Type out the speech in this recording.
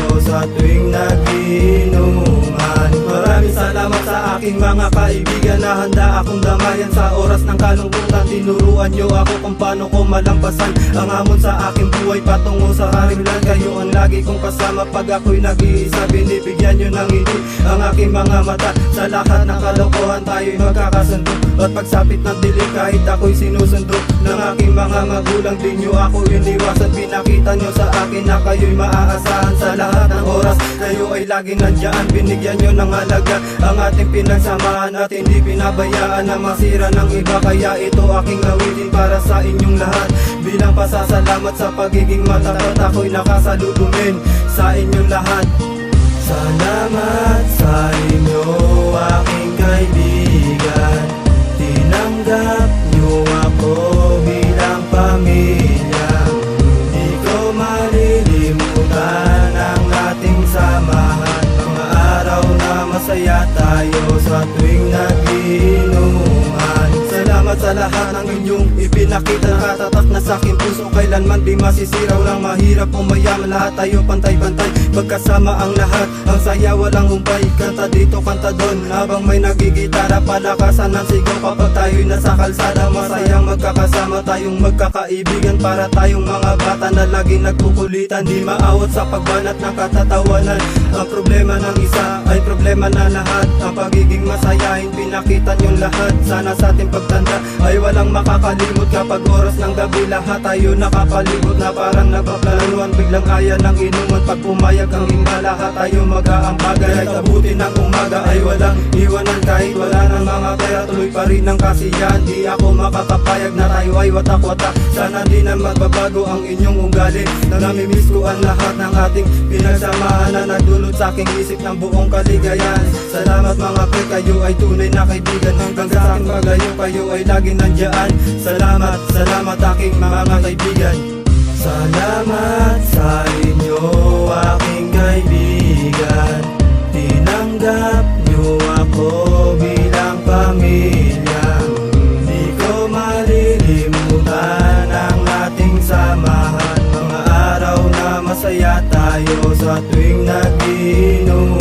tayo sa tuwing nag-iinuman. Maraming salamat sa aking mga kaibigan na handa akong damayan sa oras ng kalungkutan. Tinuruan nyo ako kung paano ko malampasan ang hamon sa aking buhay patungo sa haringlan. Kayo ang lagi kong kasama pag ako'y nag-iisa. Binibigyan nyo ng ngiti ang aking mga mata. Sa lahat ng kalokohan tayo'y magkakasundo. At pagsapit ng dilim kahit ako'y sinusundo ng aking mga magulang, di nyo ako iniwasan. Pinakita nyo sa akin na kayo'y maaasahan. Sa lahat ng oras kayo ay laging nandyan. Binigyan nyo ng halaga ang ating pinagsamahan at hindi pinabayaan na masira ng iba. Kaya ito aking awitin para sa inyong lahat. Bilang pasasalamat sa pagiging matapat, ako'y nakasalubungin sa inyong lahat. Salamat sa inyo aking kaibigan. Tinanggap nyo ako bilang pamilya. Di ko malilimutan ang ating samahan. Mga araw na masaya tayo sa tuwing nag-iinuman. Salamat sa lahat ng inyong ipinakita. Nakatatak na sa aking puso, kailanman di masisira. Walang mahirap o mayaman, lahat tayo pantay-pantay. Pagkasama ang lahat, ang saya walang humpay. Kanta dito, kanta doon, habang may nagigitara. Palakasan ng sigaw kapag tayo'y nasa kalsada. Masayang magkakasama, tayong magkakaibigan. Para tayong mga bata na laging nagkukulitan. Di maawat sa pagbanat ng katatawanan. Ang problema ng isa ay problema na lahat. Ang pagiging masayahin, pinakita niyong lahat. Sana sa ating pagtanda ay walang makakalimot. Kapag oras ng gabi, lahat tayo nakapalibot na parang nagpaplanuan. Biglang aya ng inuman, pag pumayag ang himla, lahat tayo mag-aambagan. Kahit abutin ng umaga ay walang iwanan. Kahit wala ng mga pera, tuloy pa rin ang kasiyahan. Di ako makakapayag na tayo ay watak-watak. Sana di na magbabago ang inyong ugali. Namimiss ko ang lahat ng ating pinagsamahan na nagdulot sa aking isip ng buong kaligayahan. Salamat mga pre, kayo ay tunay na kaibigan. Hanggang sa aking pagayo, kayo ay laging nandyan. Salamat, salamat aking mga kaibigan. Salamat sa inyo aking kaibigan. Tinanggap nyo ako bilang pamilya. Di ko malilimutan ang ating samahan. Mga araw na masaya tayo sa tuwing nag-iinuman.